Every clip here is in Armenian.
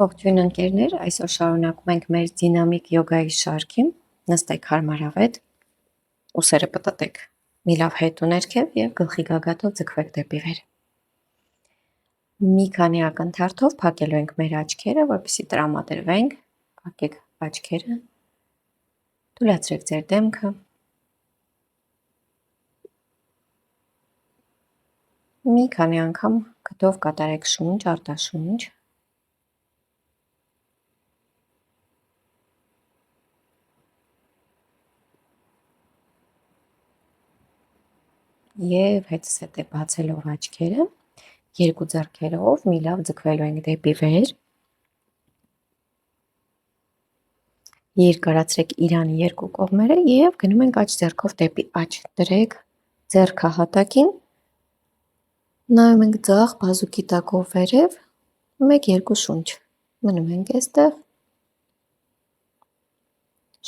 Ողջույն ընկերներ, այսօր շարունակում ենք մեր դինամիկ յոգայի շարքին, նստեք հարմարավետ, ուսերը պտտեք մի լավ հետու ներքև և գլխի գագաթով ձգվեք դեպի վեր։ Մի քանի ակնթարթով փակելու ենք մեր աչքերը, որպեսզի տրամադրվենք, փակեք աչքերը, թուլացրեք ձեր դեմքը, մի քանի անգամ գդով կատարեք շունչ, արտաշունչ, և հետզհետե բացելով աչքերը, երկու ձեռքերով մի լավ ձգվելու ենք դեպի վեր, երկարացրեք իրանի երկու կողմերը և գնում ենք աջ ձեռքով դեպի աջ, դրեք ձեռքը հատակին, նայում ենք ձախ բազուկի տակով վերև, 1-2 շունչ, մնում ենք այստեղ,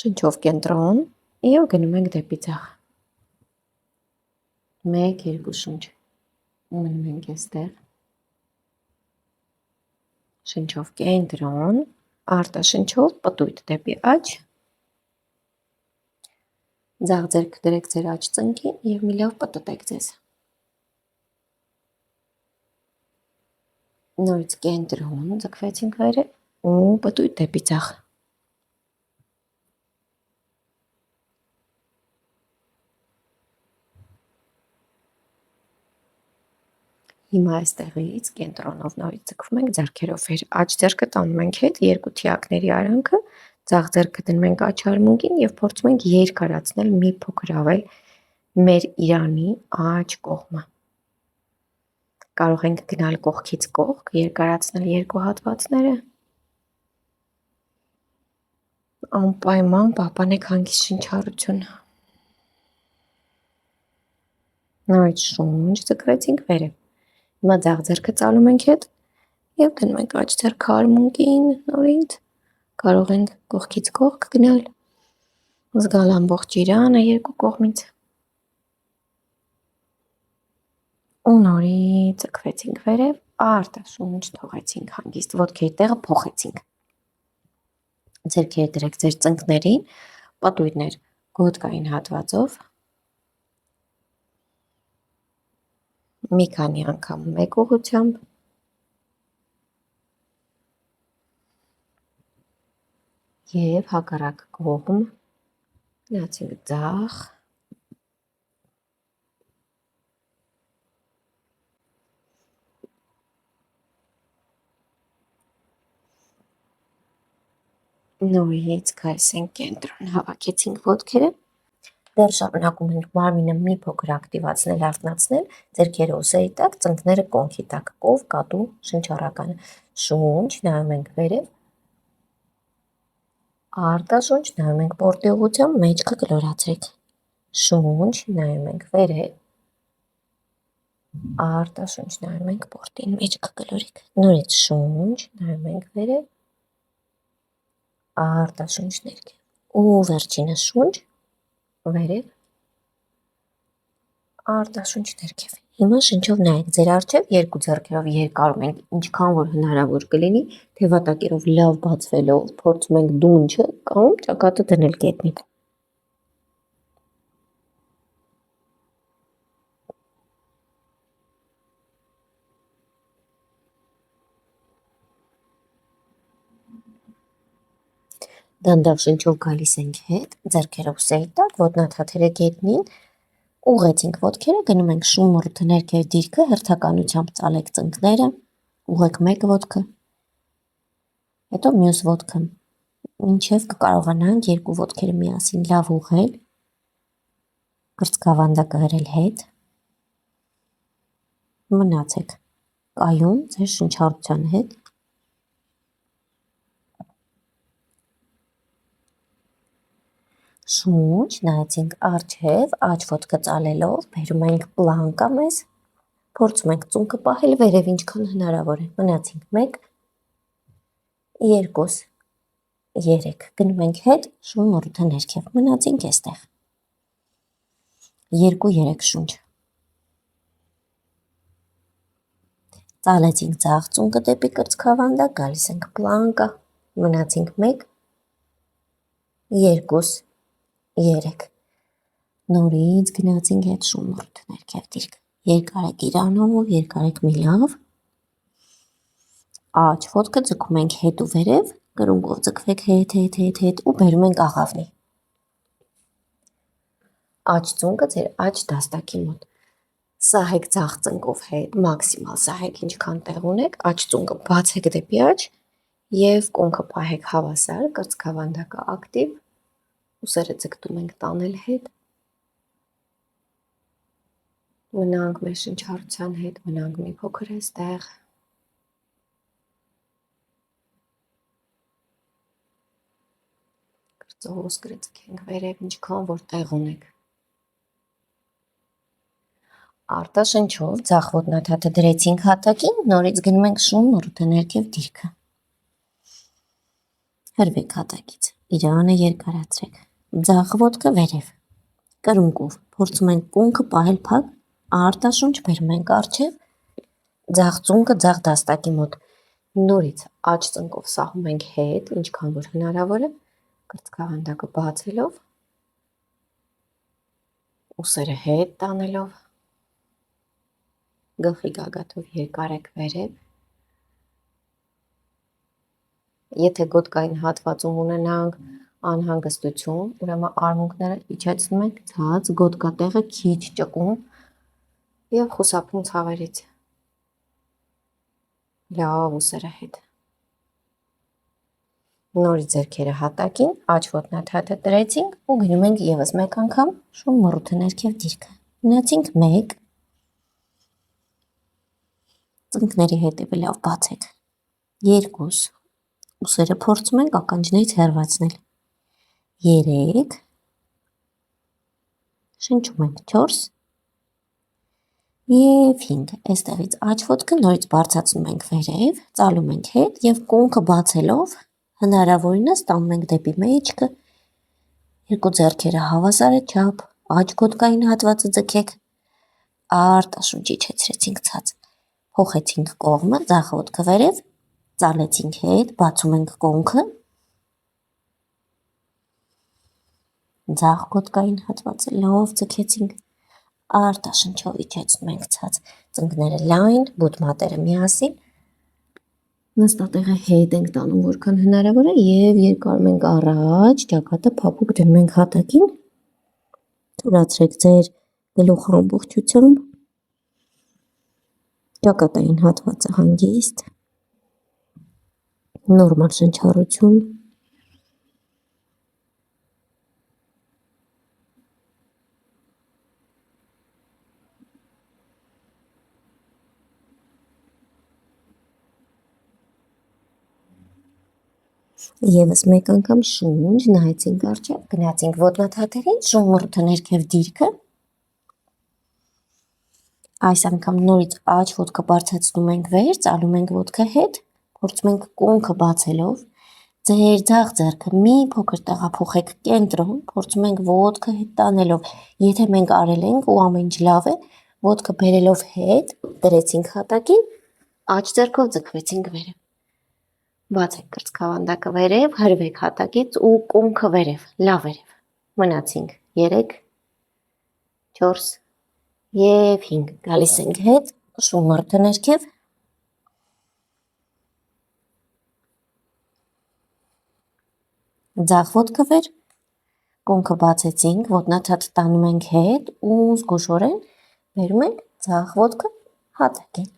շնչով կենտրոն և գնում ենք դեպի ձախ, 1-2 շունչ, մնում ենք այստեղ, շնչով կենտրոն, արտաշնչով պտույտ դեպի աջ, ձախ ձեռքը դրեք ձեր աջ ծնկին և մի լավ պտտեք ձեզ, նորից կենտրոն, ձգվեցինք վերև ու պտույտ դեպի ձախ, հիմա այստեղից կենտրոնով նորից ձգվում ենք ձեռքերով վեր, աջ ձեռքը տանում ենք հետ, երկու թիակների արանքը, ձախ ձեռքը դնում ենք աջ արմունկին և փորձում ենք երկարացնել մի փոքր ավել մեր իրանի աջ կողմը, կարող ենք գնալ կողքից կողք, երկարացնել երկու հատվածները, անպայման պահպանեք հանգիստ շնչառություն, նորից շունչ ձգվեցինք վերև, հիմա ձախ ձեռքը ծալում ենք հետ և դնում ենք աջ ձեռքը արմունկին, նորից կարող ենք կողքից կողք գնալ, զգալ ամբողջ իրանը երկու կողմից ու նորից ձգվեցինք վերև, արտաշունչ թողեցինք հանգիստ, ոտքերի տեղը փոխեցինք, ձեռքերը դրեք ձեր ծնկներին, պտույտներ գոտկային հատվածով, մի քանի անգամ մեկ ուղղությամբ, և հակառակ կողմ, գնացինք ձախ, նորից գալիս ենք կենտրոն, հավաքեցինք ոտքերը, դեռ շարունակում ենք մարմինը մի փոքր ակտիվացնել, արթնացնել, ձեռքերը ուսերի տակ, ծնկները կոնքի տակ, կով, կատու, շնչառականը, շունչ, նայում ենք վերև, արտաշունչ, նայում ենք պորտի ուղղությամբ, մեջքը կլորացրեք, շունչ, նայում ենք վերև, արտաշունչ, նայում ենք պորտին, մեջքը կլորեք, նորից շունչ, նայում ենք վերև, արտաշունչ ներքև ու վերջինը շունչ, վերև, արտաշունչ ներքև, հիմա շնչով նայեք ձեր առջև, երկու ձեռքերով երկարում ենք ինչքան որ հնարավոր կլինի, թևատակերով լավ բացվելով, փորձում ենք դունչը կամ ճակատը դնել գետնին, դանդաղ շնչով գալիս ենք հետ, ձեռքերը ուսերի տակ, ոտնաթաթերը գետնին, ուղղեցինք ոտքերը, գնում ենք շունմռութը ներքև դիրքը, հերթականությամբ ծալեք ծնկները, ուղղեք մեկ ոտքը, հետո մյուս ոտքը, մինչև կկարողանանք երկու ոտքերը միասին լավ ուղղել, կրծքավանդակը հրել հետ, մնացեք կայուն ձեր շնչառության հետ, շունչ, նայեցինք առջև, աջ ոտքը ծալելով, բերում ենք պլանկա մեզ, փորձում ենք ծունկը պահել վերև ինչքան հնարավոր է, մնացինք 1, 2, 3, գնում ենք հետ, շունմռութը ներքև, մնացինք այստեղ, 2-3 շունչ, Ծալեցինք ձախ ծունկը դեպի կրծքավանդակ, գալիս ենք պլանկա, մնացինք 1, 2, 3, նորից գնացինք հետ շունորդ ներքև դիրք, երկարեք իրանով, երկարեք միլավ, աջ ոտքը ձգում ենք հետ ու վերև, կրունկով ձգվեք հետ ու բերում ենք աղավնի, աջ ծունկը ձեր աջ դաստակի մոտ, սահեք ձախ ծնկով հետ, մաքսիմալ սահեք ինչքան տեղ ունեք, աջ ծունկը բացեք դեպի աջ և կոնքը պահեք հավասար, կրծքավանդակը ակտիվ, ուսերը ձգտում ենք տանել հետ, մնանք մեր շնչառության հետ, մնանք մի փոքր այստեղ, կրծով ոսկրը ձգենք վերև ինչքան որ տեղ ունեք, արտաշնչով ձախ ոտնաթաթը դրեցինք հատակին, նորից գնում ենք շունորդը ներքև դիրքը, հրվեք հատակից, իրանը երկարացրեք, ձախ ոտքը վերև, կրունկով, փորձում ենք կոնքը պահել փակ, արտաշունչ բերում ենք առջև, ձախ ծունկը ձախ դաստակի մոտ, նորից աջ ծնկով սահում ենք հետ, ինչքան որ հնարավոր է, կրծքավանդակը բացելով, ուսերը հետ տանելով, գլխի գագաթով երկարեք վերև, եթե գոտկային հատվածում ունենանք անհանգստություն, ուրեմն արմունկները իջեցնում ենք ցած, գոտկատեղը քիչ ճկուն և խուսափում ցավերից, լավ ուսերը հետ, նորից ձեռքերը հատակին, աջ ոտնաթաթը դրեցինք ու գնում ենք ևս մեկ անգամ շունմռութը ներքև դիրքը, մնացինք 1, ծնկների հետևը լավ բացեք, 2, ուսերը փորձում ենք ականջներից հեռացնել, 3, շնչում ենք 4 և 5, այստեղից աջ ոտքը նորից բարձրացնում ենք վերև, ծալում ենք հետ և կոնքը բացելով հնարավորինս տանում ենք դեպի մեջքը, երկու ձեռքերը հավասար չափ, աջ գոտկային հատվածը ձգեք, արտաշունչ իջեցրեցինք ցած, փոխեցինք կողմը, ձախ ոտքը վերև, ծալեցինք հետ, բացում ենք կոնքը, ձախ գոտկային հատվածը լավ ձգեցինք, արտաշնչով իջեցնում ենք ցած, ծնկները լայն, բութ մատերը միասին, նստատեղը հետ ենք տանում որքան հնարավոր է և երկարում ենք առաջ, ճակատը փափուկ դնում ենք հատակին, թուլացրեք ձեր գլուխը ամբողջությամբ, ճակատային հատվածը հանգիստ, նորմալ շնչառություն, ևս մեկ անգամ շունչ, նայեցինք առջև, գնացինք ոտնաթաթերին, շունմռութը ներքև դիրքը, այս անգամ նորից աջ ոտքը բարձրացնում ենք վեր, ծալում ենք ոտքը հետ, փորձում ենք կոնքը բացելով, ձեր ձախ ձեռքը մի փոքր տեղափոխեք կենտրոն, փորձում ենք ոտքը հետ տանելով, եթե մենք արել ենք ու ամեն ինչ լավ է, ոտքը բերելով հետ, դրեցինք հատակին, աջ ձեռքով ձգվեցինք վերև, բացեք կրծքավանդակը վերև, հրվեք հատակից ու կոնքը վերև, լավ վերև, մնացինք 3, 4 և 5, գալիս ենք հետ, շունմռութը ներքև, ձախ ոտքը վեր, կոնքը բացեցինք, ոտնաթաթ տանում ենք հետ ու զգուշորեն բերում ենք ձախ ոտքը հատակին,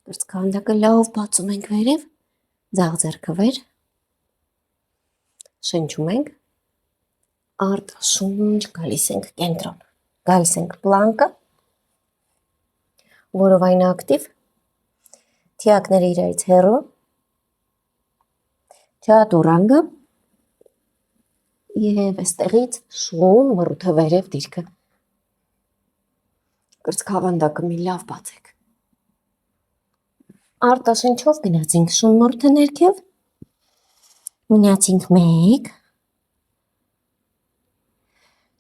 կրծքավանդակը լավ բացում ենք վերև, ձախ ձեռքը վեր, շնչում ենք, արտաշունչ, գալիս ենք կենտրոն, գալիս ենք պլանկը, որովայնը ակտիվ, թիակները իրարից հեռու, չատուրանգը և այստեղից շունմռութը վերև դիրքը, կրծքավանդակը մի լավ բացեք, արտաշնչով գնացինք շունմռութը ներքև, մնացինք 1,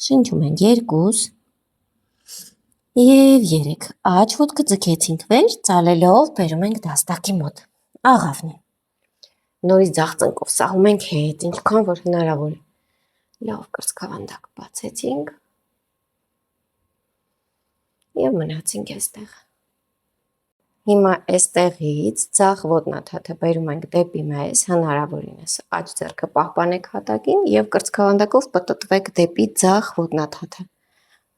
շնչում ենք 2, Եվ 3 աջ ոտքը ձգեցինք վեր, ծալելով բերում ենք դաստակի մոտ, աղավնի, նորից ձախ ծնկով սահում ենք հետ, ինչքան որ հնարավոր է, լավ կրծքավանդակ բացեցինք և մնացինք այստեղ, հիմա այստեղից ձախ ոտնաթաթը բերում ենք դեպի մեզ, հնարավորինս աջ ձեռքը պահպանեք հատակին և կրծքավանդակով պտտվեք դեպի ձախ ոտնաթաթը,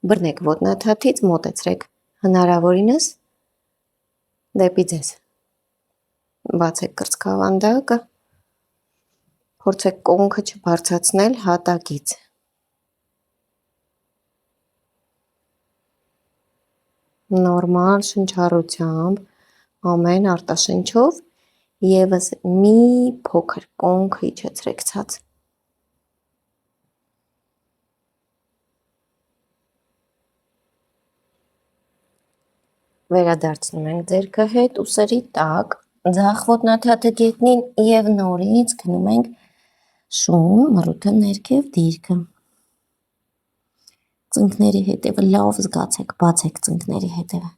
բռնեք ոտնաթաթից, մոտեցրեք հնարավորինս դեպի ձեզ, բացեք կրծքավանդակը, փորձեք կոնքը չբարձրացնել հատակից, նորմալ շնչառությամբ, ամեն արտաշնչով ևս մի փոքր կոնքը իջեցրեք ցած, վերադարձնում ենք ձեռքը հետ ուսերի տակ, ձախ ոտնաթաթը գետնին և նորից գնում ենք շուն, մռութը ներքև դիրքը, ծնկների հետևը լավ զգացեք, բացեք ծնկների հետևը,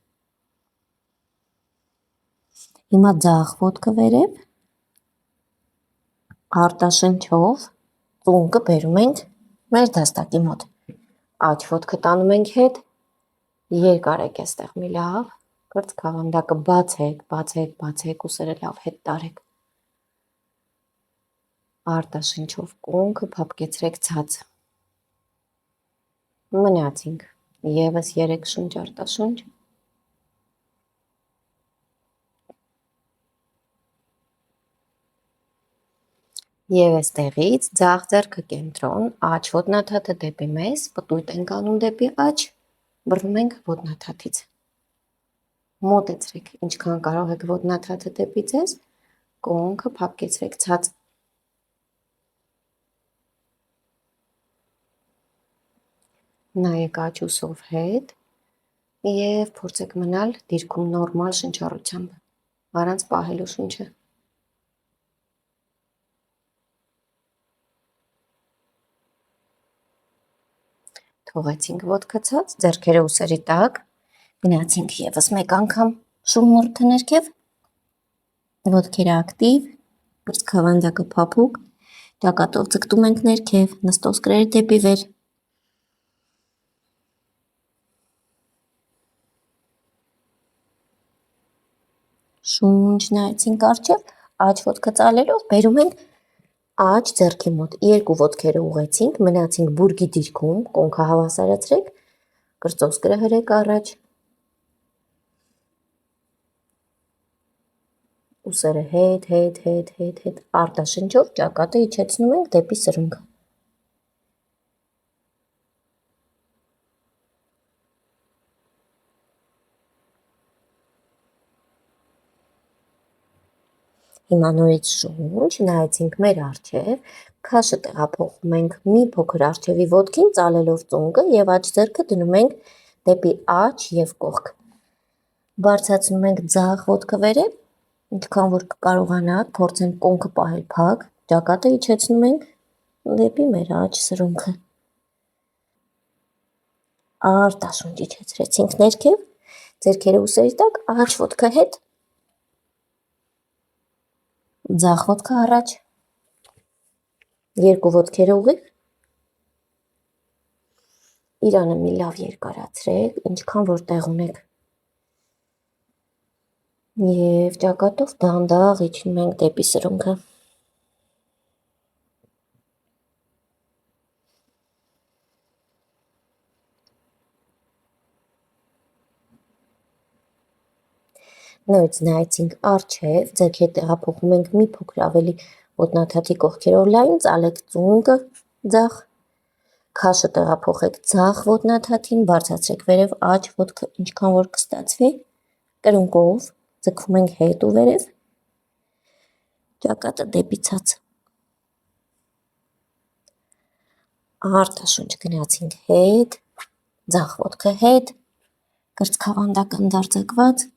հիմա ձախ ոտքը վերև, արտաշնչով ծունկը բերում ենք մեր դաստակի մոտ, աջ ոտքը տանում ենք հետ, երկարեք այստեղ մի լավ, կրծքավանդակը բացեք, ուսերը լավ հետ տարեք, արտաշնչով կոնքը փափկեցրեք ցած, մնացինք, ևս 3 շունչ արտաշունչ, և այստեղից ձախ ձեռքը կենտրոն, աջ ոտնաթաթը դեպի մեզ, պտույտ ենք անում դեպի աջ, բռնում ենք ոտնաթաթից, մոտեցրեք ինչքան կարող եք ոտնաթաթը դեպի ձեզ, կոնքը փափկեցրեք ցած, նայեք աջ ուսով հետ և փորձեք մնալ դիրքում նորմալ շնչառությամբ, առանց պահելու շունչը, թողեցինք ոտքը ցած, ձեռքերը ուսերի տակ, գնացինք ևս մեկ անգամ շուն մռութը ներքև, ոտքերը ակտիվ, կրծքավանդակը փափուկ, ճակատով ձգտում ենք ներքև, նստոսկրերը դեպի վեր, շունչ նայեցինք առջև, աջ ոտքը ծալելով բերում ենք աջ ձեռքի մոտ, երկու ոտքերը ուղեցինք, մնացինք բուրգի դիրքում, կոնքը հավասարացրեք, կրծոսկրը հրեք առաջ, ուսերը հետ, արտաշնչով ճակատը իջեցնում ենք դեպի սրունքը, հիմա նորից շունչ, նայեցինք մեր առջև, քաշը տեղափոխում ենք մի փոքր առջևի ոտքին, ծալելով ծունկը և աջ ձեռքը դնում ենք դեպի աջ և կողք, բարձրացնում ենք ձախ ոտքը վերև, ինչքան որ կարողանաք, փորձենք կոնքը պահել փակ, ճակատը իջեցնում ենք դեպի մեր աջ սրունքը, արտաշունչ իջեցրեցինք ներքև, ձեռքերը ուսերի տակ, աջ ոտքը հետ, ձախ ոտքը առաջ, երկու ոտքերը ուղիղ, իրանը մի լավ երկարացրեք, ինչքան որ տեղ ունեք, և ճակատով դանդաղ իջնում ենք դեպի սրունքը, նորից նայեցինք առջև, ձեռքերը տեղափոխում ենք մի փոքր ավելի ոտնաթաթի կողքերով լայն, ծալեք ծունկը ձախ, քաշը տեղափոխեք ձախ ոտնաթաթին, բարձրացրեք վերև, աջ ոտքը ինչքան որ կստացվի, կրունկով ձգվում ենք հետ ու վերև, ճակատը դեպի ցած, արտաշունչ գնացինք հետ, ձախ ոտքը հետ, կրծքավանդակը ընդարձակված,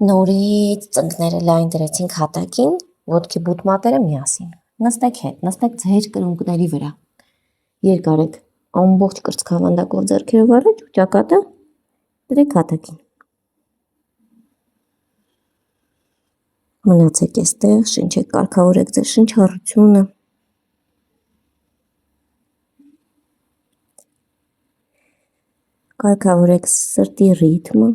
նորից ծնկները լայն դրեցինք հատակին, ոտքի բութմատերը միասին, նստեք հետ, նստեք ձեր կրունկների վրա, երկարեք ամբողջ կրծքավանդակով ձեռքերով առաջ ու ճակատը Դրեք հատակին։ Մնացեք այստեղ, շնչեք, կարգավորեք ձեր շնչառությունը։ Կարգավորեք սրտի ռիթմը։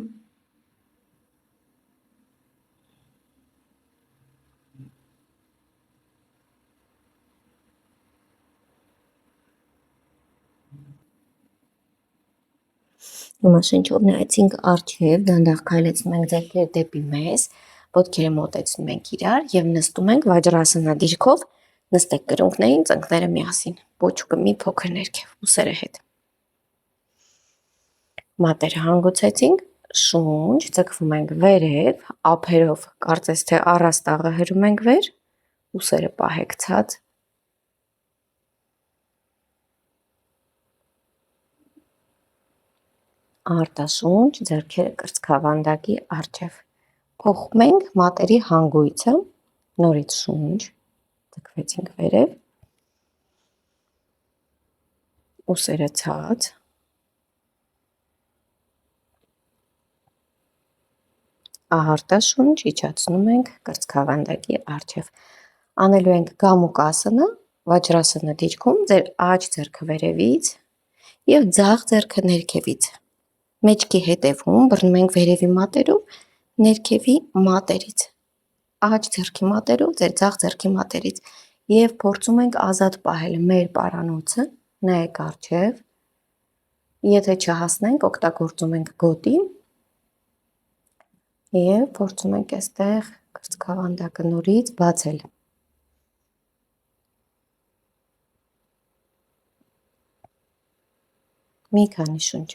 Հիմա շնչով նայեցինք առջև, դանդաղ քայլեցնում ենք ձեռքերը դեպի մեզ, ոտքերը մոտեցնում ենք իրար եւ նստում ենք վաջրասանադիրքով, նստեք կրունկներին, ծնկները միասին, պոչուկը մի փոքր ներքև, ուսերը հետ։ Մատերը հանգուցեցինք, շունչ, ձգվում ենք վերև, ափերով կարծես թե առաստաղը հրում ենք վեր, ուսերը պահեք ցած։ Արտաշունչ, ձեռքերը կրծքավանդակի առջև։ Փոխում ենք մատերի հանգույցը, նորից շունչ, ձգվեցինք վերև, ուսերը ցած, արտաշունչ, իջացնում ենք կրծքավանդակի առջև։ Անելու ենք գամուկասանը, վաջրասանը դիրքում, ձեր աջ ձեռքը վերևից և ձախ ձեռքը ներքևից։ Մեջքի հետևում բռնում ենք վերևի մատերով, ներքևի մատերից, աջ ձեռքի մատերով, ձեր ձախ ձեռքի մատերից և փորձում ենք ազատ պահել մեր պարանոցը, նայեք առջև, եթե չհասնենք, օգտագործում ենք գոտի և փորձում ենք այստեղ կրծքավանդակը նորից բացել։ Մի քանի շունչ։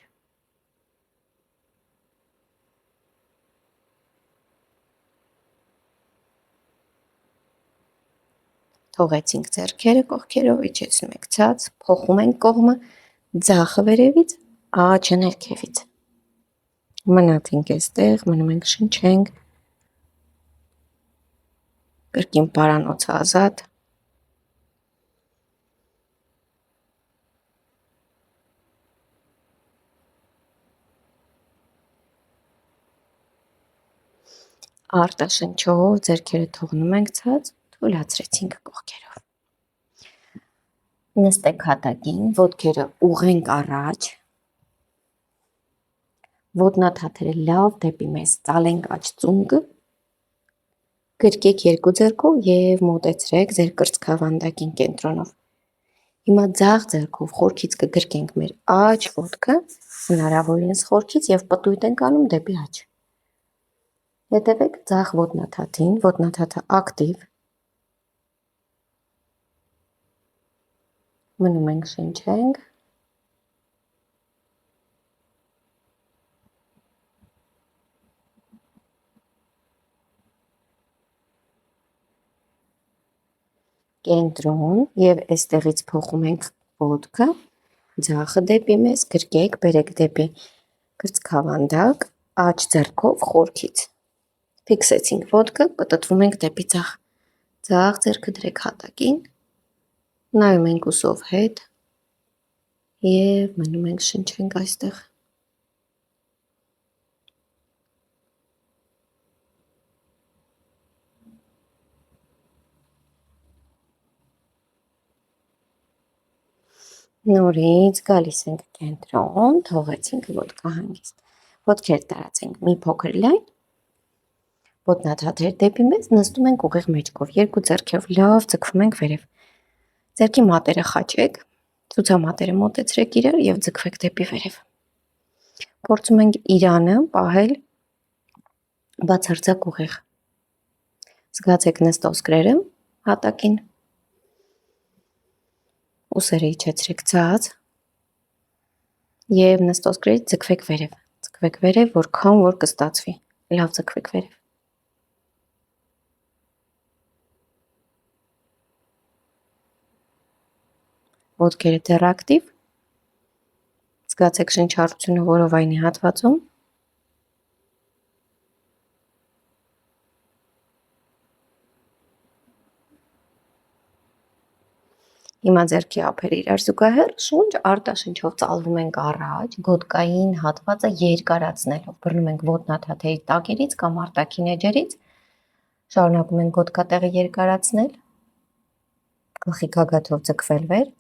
Թողեցինք ձեռքերը կողքերով, իջեցնում ենք ցած, փոխում ենք կողմը, ձախը վերևից, աջ ներքևից։ Մնացինք այստեղ, մնում ենք շնչենք, կրկին պարանոցը ազատ։ Արտաշնչով ձեռքերը թողնում ենք ցած, թույլատրեցինք կողքերով։ Նստեք հատակին, ոտքերը ուղղենք առաջ, ոտնաթաթերը լավ դեպի մեզ, ծալենք աջ ծունկը, գրկեք երկու ձեռքով և մոտեցրեք ձեր կրծքավանդակին կենտրոնով։ Հիմա ձախ ձեռքով խորքից կգրկենք մեր աջ ոտքը, հնարավորինս խորքից և պտույտ ենք անում դեպի աջ։ Հետևեք ձախ ոտնաթաթին, ոտնաթաթը ակտիվ, մնում ենք շնչենք, կենտրոն և այստեղից փոխում ենք ոտքը, ձախը դեպի մեզ, գրկեք, բերեք դեպի կրծքավանդակ, աջ ձեռքով խորքից։ Ֆիքսեցինք ոտքը, պտտվում ենք դեպի ձախ, ձախ ձեռքը դրեք հատակին, նայում ենք ուսով հետ և մնում ենք շնչենք այստեղ։ Նորից գալիս ենք կենտրոն, թողեցինք ոտքը հանգիստ, ոտքեր տարածենք մի փոքր լայն, ոտնաթաթեր դեպի մեզ, նստում ենք ուղիղ մեջքով, երկու ձեռքերով լավ ձգվում ենք վերև, ձեռքի մատերը խաչեք, ցուցամատերը մոտեցրեք իրար և ձգվեք դեպի վերև։ Փորձում ենք իրանը պահել բացարձակ ուղիղ, զգացեք նստոսկրերը հատակին, ուսերը իջեցրեք ցած և նստոսկրերից ձգվեք վերև, որքան որ կստացվի, լավ ձգվեք վերև։ Ոտքերը դեռ ակտիվ, զգացեք շնչառությունը որովայնի հատվածում, Հիմա ձեռքի ափերը իրար զուգահեռ, շունչ արտաշնչով ծալվում ենք առաջ, գոտկային հատվածը երկարացնելով, բռնում ենք ոտնաթաթերի տակերից կամ արտաքին էջերից, շարունակում ենք գոտկատեղը երկարացնել, գլխի գագաթով ձգվել վեր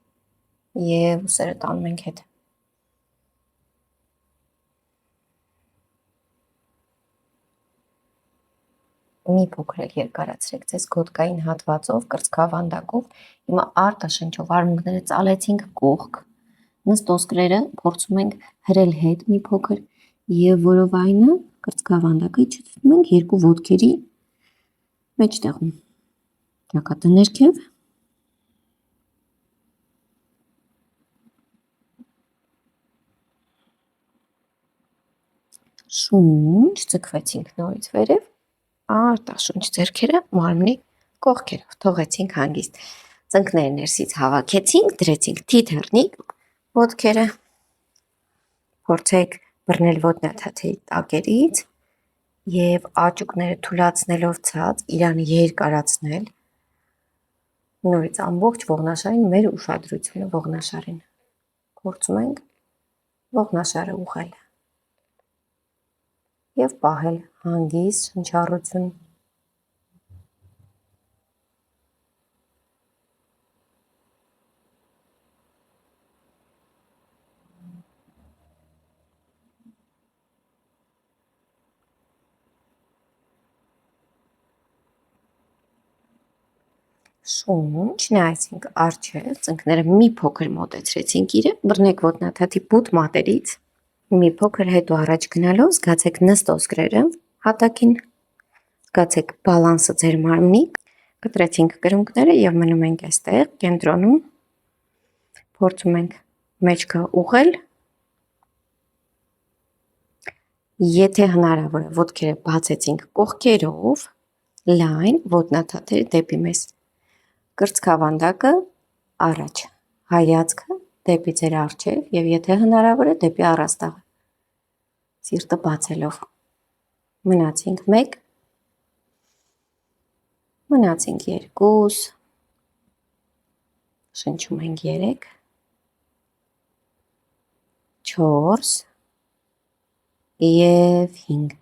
և ուսերը տանում ենք հետ։ Մի փոքր էլ երկարացրեք ձեզ գոտկային հատվածով, կրծքավանդակով, հիմա արտաշնչով արմունկները ծալեցինք կողք, նստոսկրերը փորձում ենք հրել հետ մի փոքր և որովայնը կրծքավանդակը իջեցնում ենք երկու ոտքերի մեջտեղում, ճակատը ներքև, շունչ, ձգվեցինք նորից վերև, արտաշունչ ձեռքերը մարմնի կողքերով, թողեցինք հանգիստ, ծնկները ներսից հավաքեցինք, դրեցինք թիթեռնիկ ոտքերը, փորձեք բռնել ոտնաթաթերի տակերից և աճուկները թուլացնելով ցած, իրանը երկարացնել, նորից ամբողջ ողնաշարին մեր ուշադրությունը ողնաշարին, փորձում ենք ողնաշարը ուղղել և պահել հանգիստ շնչառություն։ Շունչ, նայեցինք առջև, ծնկները մի փոքր մոտեցրեցինք իրեն, բռնեք ոտնաթաթի բութ մատերից, մի փոքր հետո առաջ գնալով զգացեք նստոսկրերը հատակին, զգացեք բալանսը ձեր մարմնի, կտրեցինք կրունկները և մնում ենք այստեղ կենտրոնում, փորձում ենք մեջքը ուղղել, եթե հնարավոր է ոտքերը բացեցինք կողքերով, լայն ոտնաթաթերը դեպի մեզ, կրծքավանդակը առաջ, հայացքը դեպի ձեր առջև և եթե հնարավոր է դեպի առաստաղը, սիրտը բացելով, մնացինք 1, մնացինք 2, շնչում ենք 3, 4 և 5,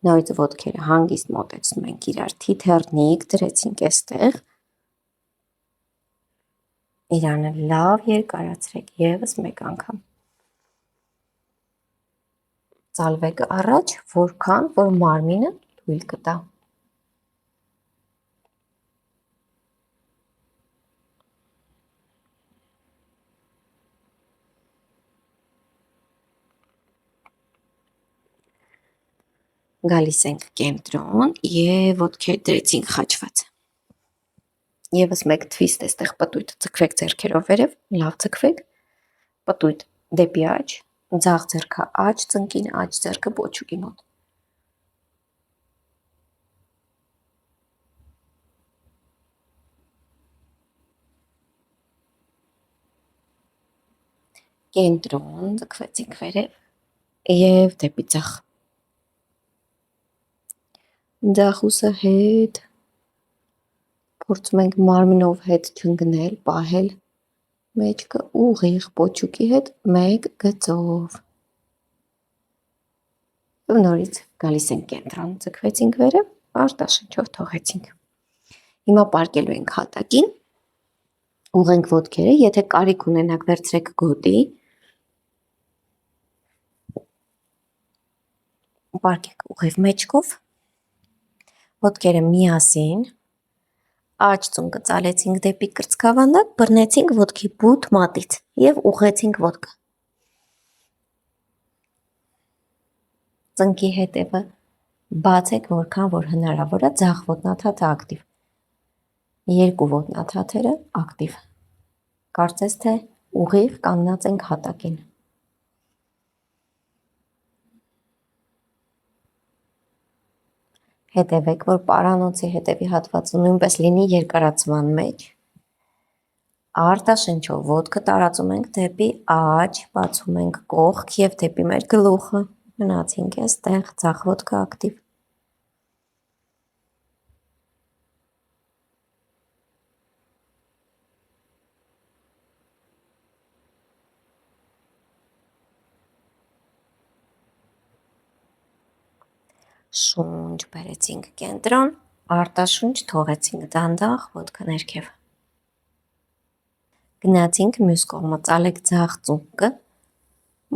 նորից ոտքերը հանգիստ մոտեցնում ենք իրար թիթեռնիկ, դրեցինք այստեղ, իրանը լավ երկարացրեք ևս մեկ անգամ, ծալվեք առաջ, որքան որ մարմինը թույլ կտա, գալիս ենք կենտրոն և ոտքեր դրեցինք խաչված, ևս մեկ թվիստ այստեղ պտույտ, ձգվեք ձեռքերով վերև, լավ ձգվեք, պտույտ դեպի աջ, ձախ ձեռքը աջ ծնկին, աջ ձեռքը պոչուկի մոտ, կենտրոն, ձգվեցինք վերև և դեպի ձախ, ձախ ուսը հետ, փորձում ենք մարմնով հետ չընկնել, պահել մեջքը ուղիղ պոչուկի հետ մեկ գծով, և նորից գալիս ենք կենտրոն, ձգվեցինք վերև, արտաշնչով թողեցինք, հիմա պառկելու ենք հատակին, ուղղենք ոտքերը, եթե կարիք ունենաք վերցրեք գոտի, պառկեք ուղիղ մեջքով, ոտքերը միասին, աջ ծունկը ծալեցինք դեպի կրծքավանդակ, բռնեցինք ոտքի բութ մատից և ուղղեցինք ոտքը, ծնկի հետևը բացեք որքան որ հնարավոր է, ձախ ոտնաթաթը ակտիվ, երկու ոտնաթաթերը ակտիվ, կարծես թե ուղիղ կանգնած ենք հատակին, հետևեք, որ պարանոցի հետևի հատվածը նույնպես լինի երկարացման մեջ, արտաշնչով ոտքը տարածում ենք դեպի աջ, բացում ենք կողք և դեպի մեր գլուխը, մնացինք այստեղ, ձախ ոտքը ակտիվ, Շունչ բերեցինք կենտրոն, արտաշունչ թողեցինք դանդաղ ոտքը ներքև։ Գնացինք մյուս կողմը, ծալեք ձախ ծունկը,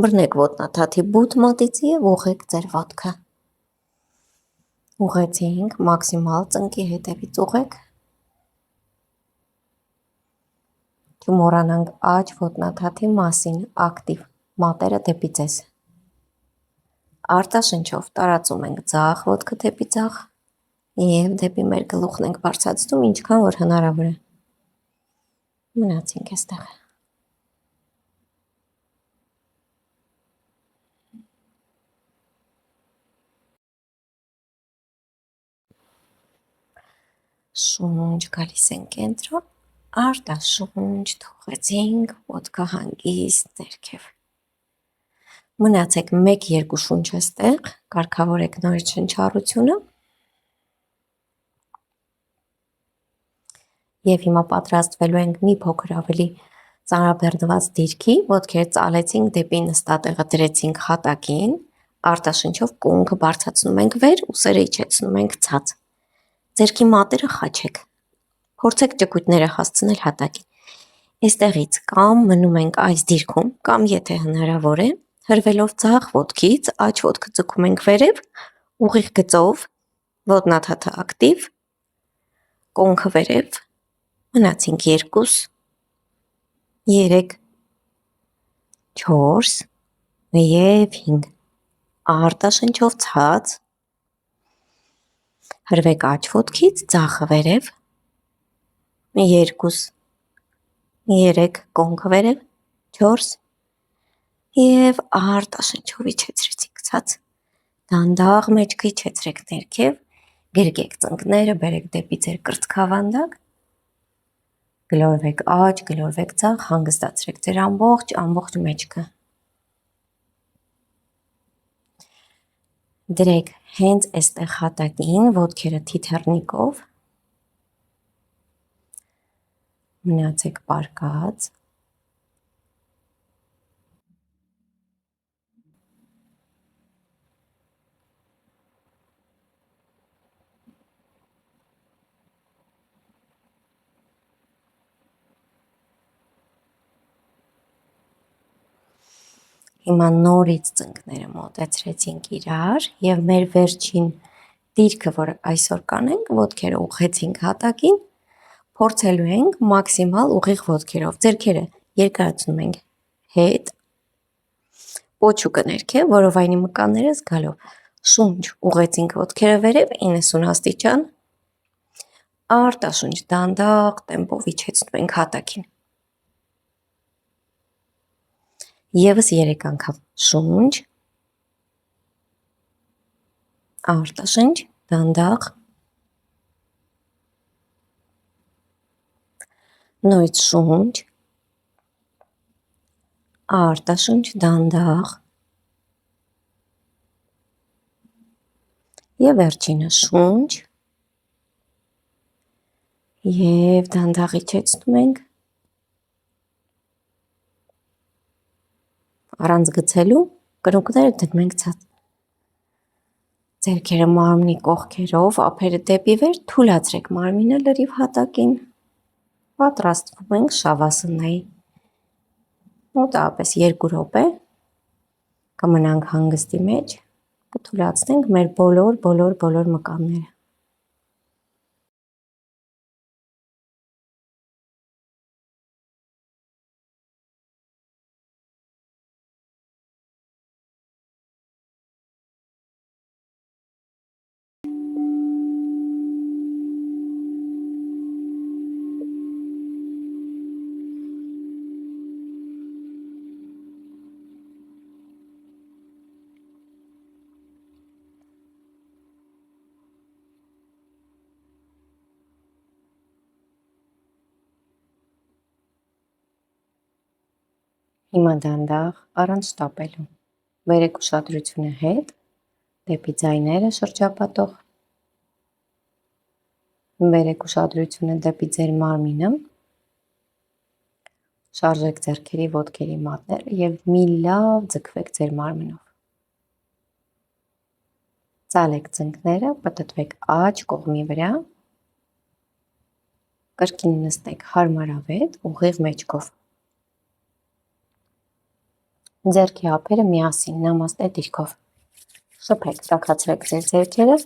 բռնեք ոտնաթաթի բութ մոտից և ուղղեք ձեր ոտքը։ Ուղղեցինք, մաքսիմալ ծնկի հետևից ուղղեք։ Չմոռանանք աջ ոտնաթաթի մասին, ակտիվ, մատերը դեպի ձեզ։ Արտաշնչով տարածում ենք ձախ ոտքը դեպի ձախ և դեպի մեր գլուխն ենք բարձրացնում, ինչքան որ հնարավոր է։ Մնացինք այստեղ։ Շունչ գալիս ենք կենտրոն, արտաշունչ թողեցինք, ոտքը հանգիստ ներքև։ Մնացեք 1-2 շունչ այստեղ, կարգավորեք նորից շնչառությունը։ Եվ հիմա պատրաստվելու ենք մի փոքր ավելի ծանրաբեռնված դիրքի, ոտքերը ծալեցինք դեպի նստատեղը, դրեցինք հատակին, արտաշնչով կունքը բարձրացնում ենք վեր, ուսերը իջեցնում ենք ցած։ Ձեռքի մատերը խաչեք, փորձեք ճկույտները հասցնել հատակին։ Այստեղից կամ մնում ենք այս դիրքում, կամ եթե հնարավոր է, հրվելով ձախ ոտքից, աջ ոտքը ձգում ենք վերև, ուղիղ գծով, ոտնաթաթը ակտիվ, կոնքը վերև, մնացինք 2, 3, 4 և 5, արտաշնչով ցած, հրվեք աջ ոտքից, ձախը վերև, 2, 3, կոնքը վերև, 4 և արտաշնչով իջեցրեցինք ցած, դանդաղ մեջքը իջեցրեք ներքև, գրկեք ծնկները, բերեք դեպի ձեր կրծքավանդակ, գլորվեք աջ, գլորվեք ձախ, հանգստացրեք ձեր ամբողջ մեջքը։ Դրեք հենց այստեղ հատակին, ոտքերը թիթեռնիկով, մնացեք պառկած։ Հիմա նորից ծնկները մոտեցրեցինք իրար և մեր վերջին դիրքը, որ այսօր կանենք, ոտքերը ուղղեցինք հատակին, փորձելու ենք մաքսիմալ ուղիղ ոտքերով, ձեռքերը երկարացնում ենք հետ, պոչուկը ներքև, որովայնի մկանները զգալով, շունչ ուղղեցինք ոտքերը վերև 90 աստիճան, արտաշունչ դանդաղ տեմպով իջեցնում ենք հատակին։ Եվս 3 անգամ շունչ, արտաշունչ, դանդաղ, նույնիսկ շունչ, արտաշունչ, դանդաղ և վերջինը շունչ և դանդաղ իջեցնում ենք, առանց գցելու կրունկները դնում ենք ցած, ձեռքերը մարմնի կողքերով, ափերը դեպի վեր, թուլացրեք մարմինը լրիվ հատակին, պատրաստվում ենք շավասանայի, մոտավորապես 2 րոպե, կմնանք հանգստի մեջ, կթուլացնենք մեր բոլոր մկանները։ Հիմա դանդաղ, առանց շտապելու, բերեք ուշադրությունը հետ, դեպի ձայները շրջապատող, բերեք ուշադրությունը դեպի ձեր մարմինը, շարժեք ձեռքերի, ոտքերի մատները և մի լավ ձգվեք ձեր մարմնով։ Ծալեք ծնկները, պտտվեք աջ կողմի վրա, կրկին նստեք հարմարավետ, ուղիղ մեջքով։ Ձեռքի ափերը միասին նամաստե դիրքով։ Շփեք, տաքացրեք ձեր ձեռքերը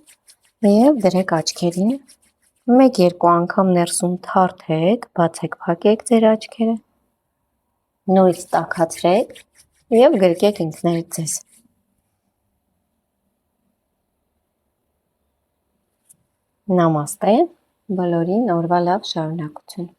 և դրեք աչքերին։ 1-2 անգամ ներսում թարթեք, բացեք, փակեք ձեր աչքերը, նույնիսկ տաքացրեք և գրկեք ինքներդ ձեզ։ Նամաստե, բոլորին օրվա լավ շարունակություն։